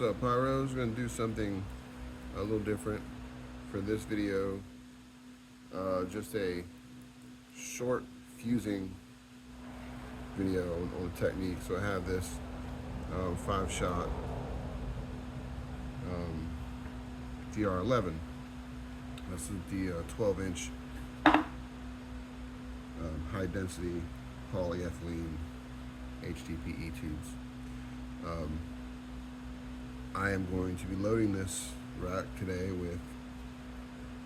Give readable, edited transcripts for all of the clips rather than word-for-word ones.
What's up, Pyros? Gonna do something a little different for this video. Just a short fusing video on the technique. So I have this 5-shot DR11. This is the 12-inch high density polyethylene HDPE tubes. I am going to be loading this rack today with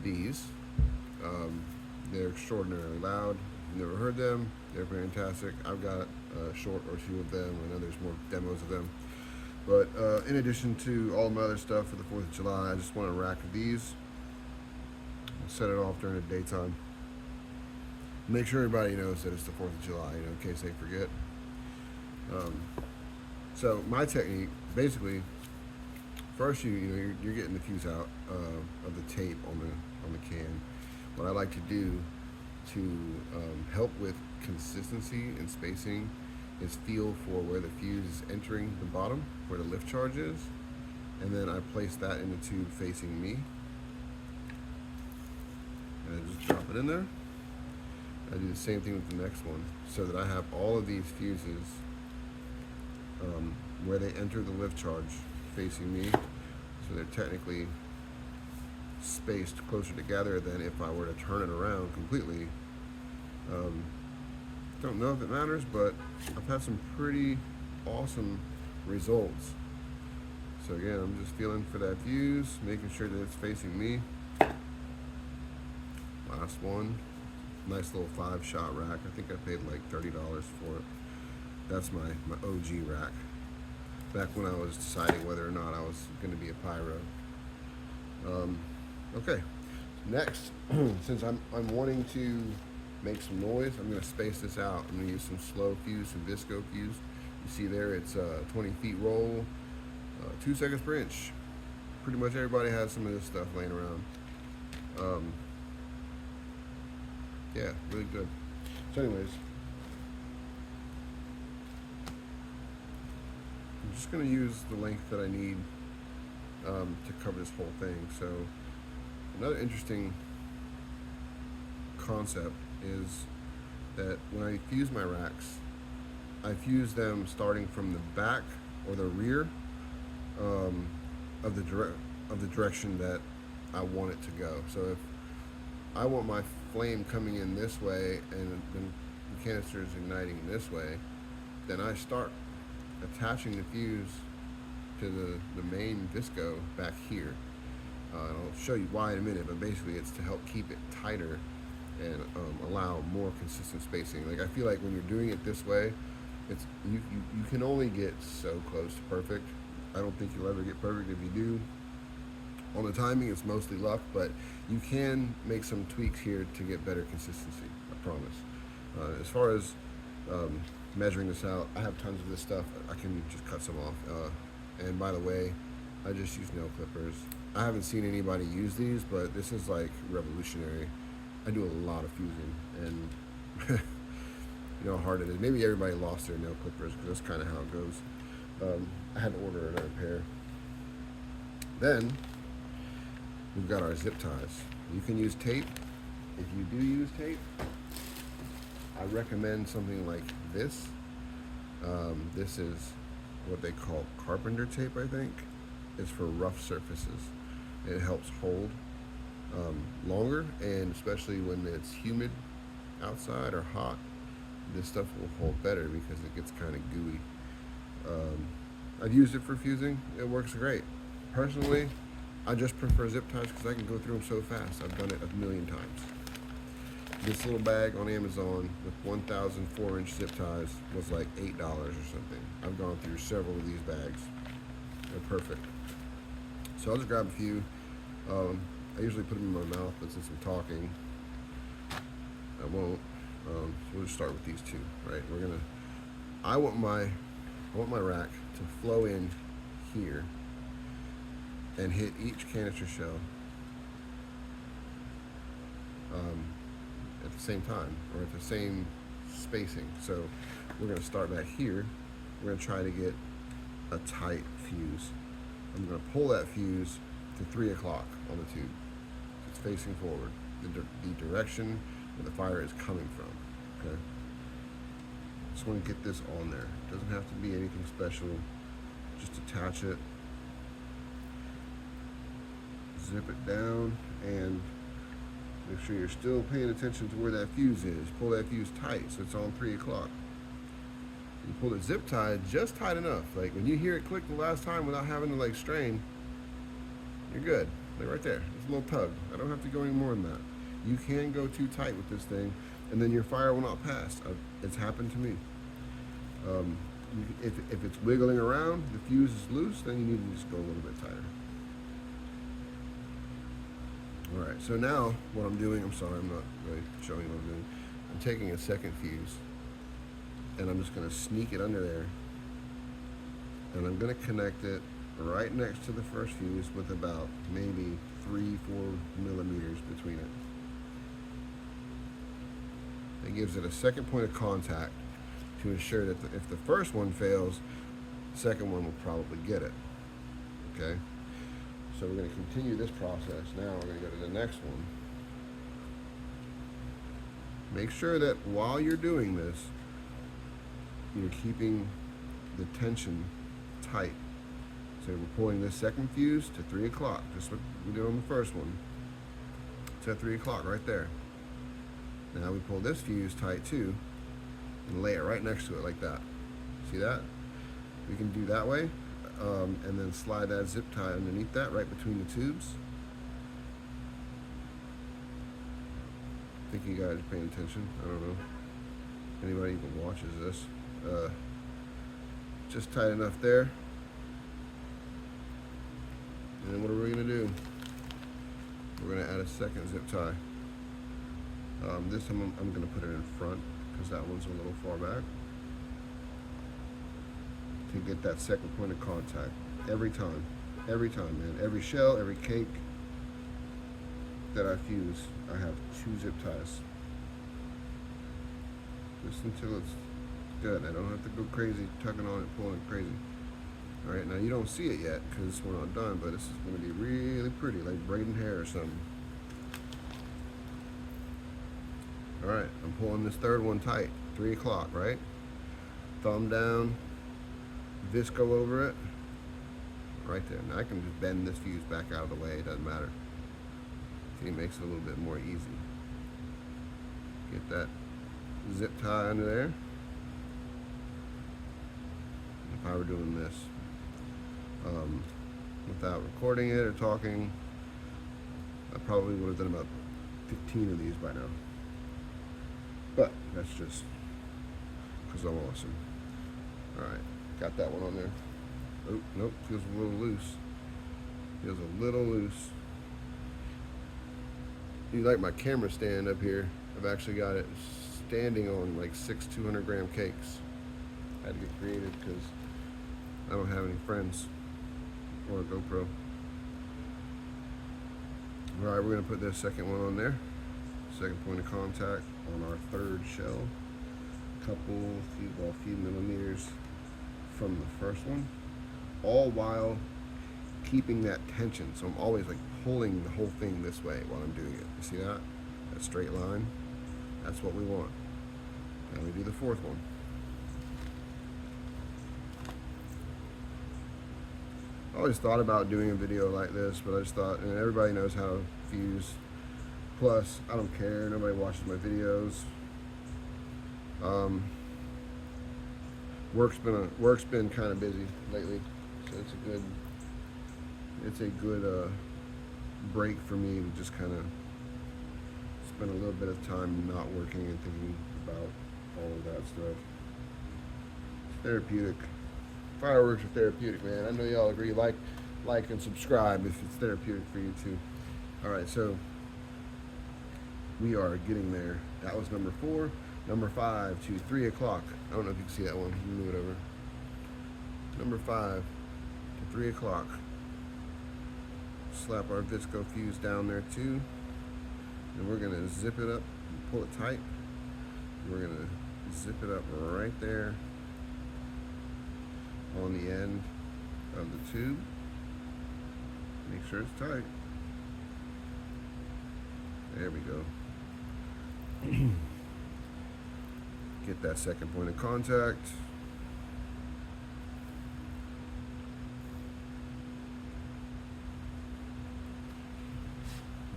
these. They're extraordinarily loud. Never heard them. They're fantastic. I've got a short or two of them. I know there's more demos of them. But in addition to all my other stuff for the 4th of July, I just want a rack of these. I'll set it off during the daytime. Make sure everybody knows that it's the 4th of July, in case they forget. So my technique, basically, first you're getting the fuse out of the tape on the can. What I like to do to help with consistency and spacing is feel for where the fuse is entering the bottom, where the lift charge is, and then I place that in the tube facing me, and I just drop it in there. I do the same thing with the next one, so that I have all of these fuses where they enter the lift charge facing me, so they're technically spaced closer together than if I were to turn it around completely. Don't know if it matters, but I've had some pretty awesome results. So again, I'm just feeling for that fuse, making sure that it's facing me. Last one, nice little 5-shot rack. I think I paid like $30 for it. That's my OG rack. Back when I was deciding whether or not I was going to be a pyro. Okay, next, since I'm wanting to make some noise, I'm going to space this out. I'm going to use some slow fuse, some visco fuse. You see there, it's 20 feet roll, 2 seconds per inch. Pretty much everybody has some of this stuff laying around. Yeah, really good. So anyways, I'm just going to use the length that I need to cover this whole thing. So another interesting concept is that when I fuse my racks, I fuse them starting from the back or the rear of the direction that I want it to go. So if I want my flame coming in this way and then the canister is igniting this way, then I start attaching the fuse to the main visco back here. And I'll show you why in a minute, but basically it's to help keep it tighter and allow more consistent spacing. Like, I feel like when you're doing it this way, it's you can only get so close to perfect. I don't think you'll ever get perfect. If you do, on the timing, it's mostly luck, but you can make some tweaks here to get better consistency, I promise. As far as measuring this out, I have tons of this stuff. I can just cut some off. And by the way, I just use nail clippers. I haven't seen anybody use these, but this is like revolutionary. I do a lot of fusing, and you know how hard it is. Maybe everybody lost their nail clippers, because that's kind of how it goes. I had to order another pair. Then we've got our zip ties. You can use tape. If you do use tape, I recommend something like this. This is what they call carpenter tape, I think. It's for rough surfaces. It helps hold longer, and especially when it's humid outside or hot, this stuff will hold better because it gets kind of gooey. I've used it for fusing. It works great. Personally, I just prefer zip ties because I can go through them so fast. I've done it a million times. This little bag on Amazon with 1,000 4-inch zip ties was like $8 or something. I've gone through several of these bags. They're perfect. So I'll just grab a few. I usually put them in my mouth, but since I'm talking, I won't. So we'll just start with these two, right? I want my rack to flow in here and hit each canister shell at the same time, or at the same spacing. So we're going to start back here. We're going to try to get a tight fuse. I'm going to pull that fuse to 3 o'clock on the tube. It's facing forward, the direction where the fire is coming from. Okay. Just want to get this on there. It doesn't have to be anything special. Just attach it, zip it down, and make sure you're still paying attention to where that fuse is. Pull that fuse tight so it's on 3 o'clock. You pull it zip tied just tight enough. Like when you hear it click the last time without having to like strain, you're good. Like right there, it's a little tug. I don't have to go any more than that. You can go too tight with this thing, and then your fire will not pass. It's happened to me. If it's wiggling around, the fuse is loose, then you need to just go a little bit tighter. All right, so now what I'm doing, I'm sorry, I'm not really showing you what I'm doing. I'm taking a second fuse, and I'm just gonna sneak it under there, and I'm gonna connect it right next to the first fuse with about maybe 3-4 millimeters between it. It gives it a second point of contact to ensure that if the first one fails, the second one will probably get it. Okay? So we're going to continue this process. Now we're going to go to the next one. Make sure that while you're doing this, you're keeping the tension tight. So we're pulling this second fuse to 3 o'clock, just what we did on the first one. It's at 3 o'clock right there. Now we pull this fuse tight too, and lay it right next to it like that. See that? We can do that way, and then slide that zip tie underneath that, right between the tubes. I think you guys are paying attention. I don't know. Anybody even watches this. Just tight enough there. And then what are we gonna do? We're gonna add a second zip tie. This time I'm gonna put it in front because that one's a little far back. To get that second point of contact every time, man. Every shell, every cake that I fuse, I have 2 zip ties. Just until it's good. I don't have to go crazy tugging on it, pulling it crazy. All right, now you don't see it yet because we're not done, but this is going to be really pretty, like braiding hair or something. All right, I'm pulling this third one tight, 3 o'clock, right? Thumb down, visco over it, right there. Now I can just bend this fuse back out of the way, it doesn't matter. See, it makes it a little bit more easy. Get that zip tie under there. If I were doing this without recording it or talking, I probably would have done about 15 of these by now. But that's just because I'm awesome. Alright, got that one on there. Oh, nope, feels a little loose. Feels a little loose. You like my camera stand up here? I've actually got it standing on like 6 200-gram cakes. I had to get creative because I don't have any friends or a GoPro. Alright, we're going to put this second one on there. Second point of contact on our third shell. A few millimeters from the first one. All while keeping that tension. So I'm always like pulling the whole thing this way while I'm doing it. You see that? That straight line? That's what we want. Now we do the fourth one. I always thought about doing a video like this, but I just thought, and everybody knows how to fuse. Plus, I don't care. Nobody watches my videos. Work's been kind of busy lately, so it's a good break for me to just kind of spend a little bit of time not working and thinking about all of that stuff. It's therapeutic. Fireworks are therapeutic, man. I know y'all agree. Like and subscribe if it's therapeutic for you too. All right, so we are getting there. That was number 4. Number 5 to 3 o'clock. I don't know if you can see that one. You move it over. Number 5 to 3 o'clock. Slap our visco fuse down there too. And we're gonna zip it up, pull it tight. We're gonna zip it up right there on the end of the tube. Make sure it's tight. There we go. Get that second point of contact.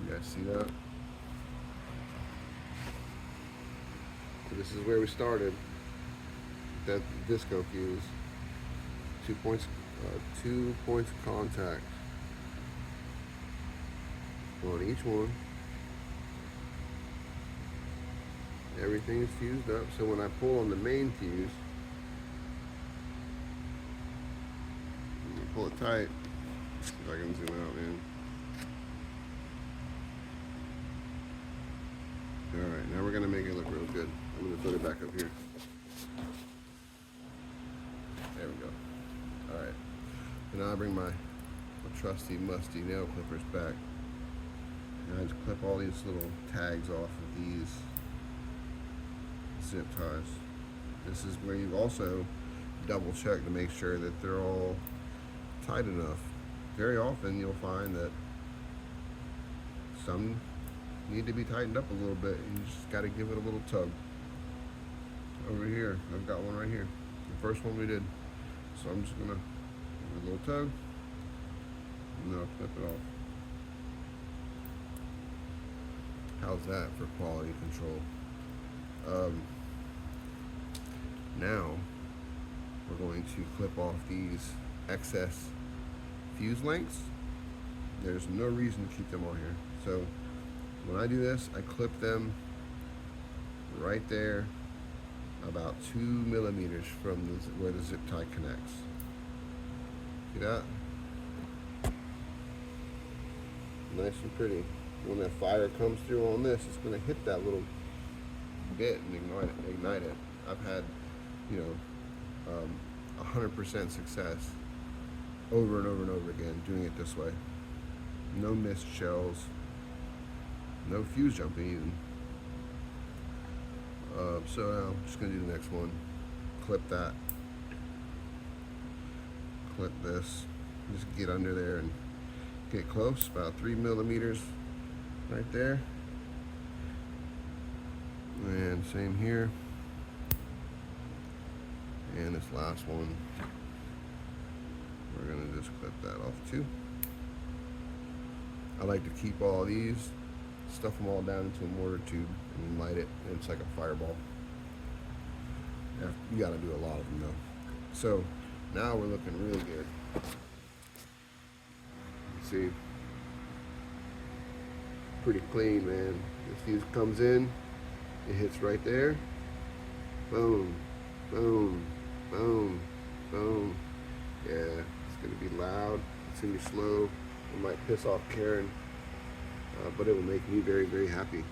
You guys see that? So this is where we started. That disco fuse. 2 points of contact on each one. Everything is fused up, so when I pull on the main fuse, pull it tight. See if I can zoom out, man. Alright, now we're gonna make it look real good. I'm gonna put it back up here. There we go. Alright. And now I bring my trusty, musty nail clippers back. And I just clip all these little tags off of these zip ties. This is where you also double check to make sure that they're all tight enough. Very often you'll find that some need to be tightened up a little bit, and you just got to give it a little tug. Over here, I've got one right here, the first one we did. So I'm just gonna give it a little tug, and then I'll clip it off. How's that for quality control? Now we're going to clip off these excess fuse lengths. There's no reason to keep them on here. So when I do this, I clip them right there, about 2 millimeters from where the zip tie connects. See that? Nice and pretty. When that fire comes through on this, it's going to hit that little bit and ignite it. I've had, 100% success over and over and over again doing it this way. No missed shells, no fuse jumping even. So I'm just gonna do the next one. Clip that. Clip this. Just get under there and get close, about 3 millimeters right there. And same here. And this last one, we're gonna just clip that off too. I like to keep all these, stuff them all down into a mortar tube and light it, and it's like a fireball. Yeah, you gotta do a lot of them though. So now we're looking really good. See, pretty clean, man. This fuse comes in, it hits right there. Boom, boom, boom, boom. Yeah, it's gonna be loud. It's gonna be slow. It might piss off Karen, but it will make me very, very happy.